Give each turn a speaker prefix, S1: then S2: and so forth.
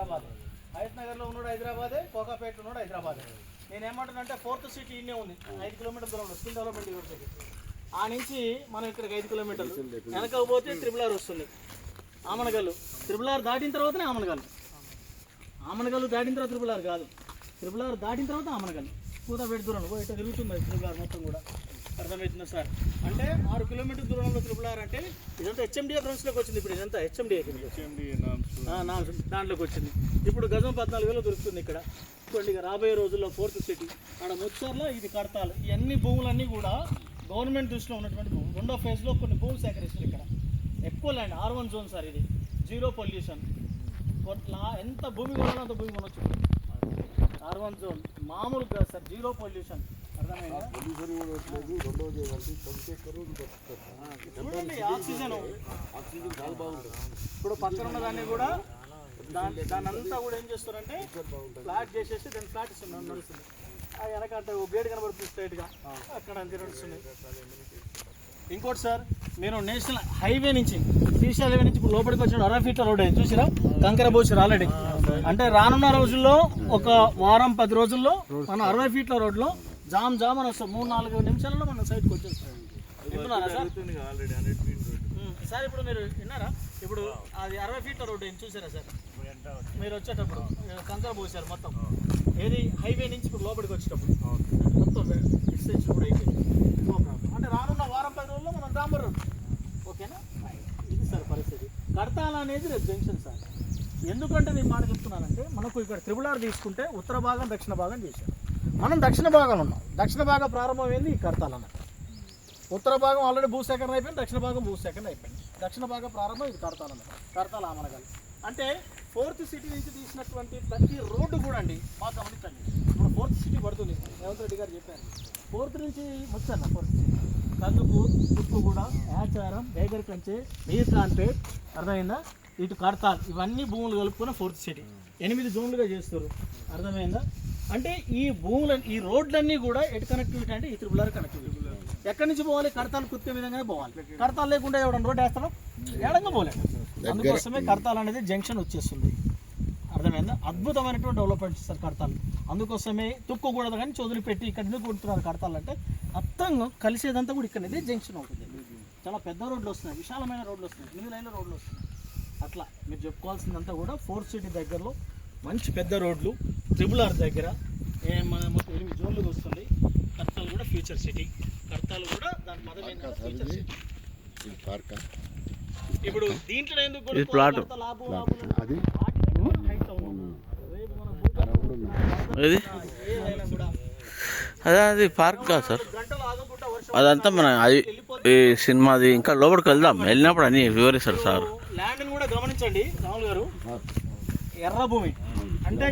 S1: హైదరాబాద్, హయత్ నగర్లో ఉన్నాడు హైదరాబాదే, కోకాపేట ఉన్నాడు హైదరాబాదే. నేను ఏమంటానంటే 4th సిటీ ఇన్నే ఉంది, 5 కిలోమీటర్ల దూరంలో స్కిల్ డెవలప్మెంట్ యూనివర్సిటీ. ఆ నుంచి మనం ఇక్కడికి 5 కిలోమీటర్లు వెనక పోతే త్రిపులార్ వస్తుంది. ఆమనగల్లు త్రిపులార్ దాటిన తర్వాతనే ఆమనగల్లు. ఆమనగల్లు దాటిన తర్వాత త్రిపులార్ కాదు, త్రిపులార్ దాటిన తర్వాత ఆమనగల్లు. కూతపేట దూరంలో ఇట్లా తిరుగుతుంది త్రిపులార్ మొత్తం కూడా. అర్థమవుతుందా సార్? అంటే 6 కిలోమీటర్ దూరంలో త్రిపులార్ అంటే ఇదంతా హెచ్ఎండిఏ గ్రౌండ్స్లోకి వచ్చింది. ఇప్పుడు ఇదంతా హెచ్ఎండిఏ దాంట్లోకి వచ్చింది. ఇప్పుడు గజం 14,000 దొరుకుతుంది ఇక్కడ. చూడండి, రాబోయే రోజుల్లో 4th సిటీ ఆడ ముచ్చర్లో ఇది కడతాలు. ఇవన్నీ భూములన్నీ కూడా గవర్నమెంట్ దృష్టిలో ఉన్నటువంటి భూములు. 2వ ఫేజ్లో కొన్ని భూములు సేకరిస్తుంది ఇక్కడ. ఎక్కువ ల్యాండ్ R1 జోన్ సార్, ఇది 0 పొల్యూషన్. ఎంత భూమి కొనాలో అంత భూమి కొనొచ్చు. R1 జోన్ మామూలుగా సార్, 0 పొల్యూషన్. చూడండి ఆక్సిజన్ చాలా బాగుంటుంది. ఇప్పుడు పక్కన ఉన్న దాన్ని కూడా దాని అంతా కూడా ఏం చేస్తారంటే ఫ్లాట్ చేసేసి దాన్ని ఫ్లాట్ ఇస్తుంది, నడుస్తుంది. వెనక అంటే గేట్ కనబడుతుంది స్ట్రైట్గా, అక్కడ అంతే నడుస్తుంది. ఇంకోటి సార్, మీరు నేషనల్ హైవే నుంచి శ్రీశైలం హైవే నుంచి ఇప్పుడు లోపలికి వచ్చిన 60 ఫీట్ల రోడ్ అయింది చూసిరా, కంకర పోసారు ఆల్రెడీ. అంటే రానున్న రోజుల్లో ఒక వారం 10 రోజుల్లో మనం 60 ఫీట్ల రోడ్లో జామ్ జామ్ అని వస్తాం. 3-4 నిమిషాలలో మనం సైడ్కి వచ్చేస్తాం. వింటున్నారా సార్? సార్ ఇప్పుడు మీరు విన్నారా? ఇప్పుడు అది 60 ఫీట్ల రోడ్డు అయింది చూసారా సార్? మీరు వచ్చేటప్పుడు కంకర పోసారు మొత్తం. ఏది హైవే నుంచి ఇప్పుడు లోపలికి వచ్చేటప్పుడు మొత్తం ఎక్స్టెన్షన్ కూడా అయిపోయింది. అంటే రానున్న వారం 10 రోజుల్లో మనం డాంబర్ రోడ్. ఓకేనా? ఇది సార్ పరిస్థితి. కడతాల అనేది రేపు జంక్షన్ సార్. ఎందుకంటే నేను మాట చెప్తున్నానంటే, మనకు ఇక్కడ త్రిపులార్ తీసుకుంటే ఉత్తర భాగం దక్షిణ భాగం చేశారు. మనం దక్షిణ భాగంలో ఉన్నాం. దక్షిణ భాగం ప్రారంభమైంది ఈ కడతాల అన్నమాట. ఉత్తర భాగం ఆల్రెడీ భూసేకరణ అయిపోయింది, దక్షిణ భాగం భూసేకరణ అయిపోయింది. దక్షిణ భాగం ప్రారంభం ఇది కడతాల అన్నమాట. కడతాల ఆమనగల్ అంటే 4th సిటీ నుంచి తీసినటువంటి ప్రతి రోడ్డు కూడా అండి బాగా గమనించండి. ఇప్పుడు 4th సిటీ పడుతుంది, రేవంత్ రెడ్డి గారు చెప్పారు. 4th నుంచి వచ్చాను 4th city Kandukur, Tukkuguda, Yacharam, beggar కంచె, మీర్ఖాన్పేట్, అర్థమైందా? ఇటు కడతాల్, ఇవన్నీ భూములు కలుపుకున్న 4th సిటీ 8 జోన్లుగా చేస్తారు. అర్థమైందా? అంటే ఈ భూముల ఈ రోడ్లన్నీ కూడా ఎటు కనెక్టివిటీ అంటే ఈ త్రిపులార్ కనెక్టివిటీ. ఎక్కడి నుంచి పోవాలి? కడతాలు కుత్తే విధంగానే పోవాలి. కడతాలు లేకుండా ఎవడన్నా రోడ్ వేస్తాడో ఏడంగా పోలేదు. అందుకోసమే కడతాలు అనేది జంక్షన్ వచ్చేస్తుంది. అర్థమైందా? అద్భుతమైనటువంటి డెవలప్మెంట్ సార్ కడతాలు. అందుకోసమే తుక్కకూడదు కానీ చదువులు పెట్టి ఇక్కడ ఎందుకు కొడుతున్నారు కడతాలు అంటే, మొత్తం కలిసేదంతా కూడా ఇక్కడ జంక్షన్ అవుతుంది. చాలా పెద్ద రోడ్లు వస్తున్నాయి, విశాలమైన రోడ్లు వస్తున్నాయి, 8 లైన్ల రోడ్లు వస్తున్నాయి. అట్లా మీరు చెప్పుకోవాల్సిందంతా కూడా 4th సిటీ దగ్గరలో మంచి పెద్ద రోడ్లు, త్రిపులార్ దగ్గర మొత్తం 8 జోన్లు వస్తుంది. కడతాలు కూడా ఫ్యూచర్ సిటీ. కడతాలు కూడా దాని మదం ఏంటంటే ఫ్యూచర్ సిటీ. ఇప్పుడు దీంట్లో ఎందుకు
S2: అదే అది పార్క్ కాదు సార్, అదంతా మన అది ఈ సినిమాది. ఇంకా లోపలికి వెళ్దాం, వెళ్ళినప్పుడు అన్ని వివరిస్తారు సార్.
S1: ల్యాండ్ కూడా గమనించండి రాములు గారు. ఎర్ర భూమి అంటే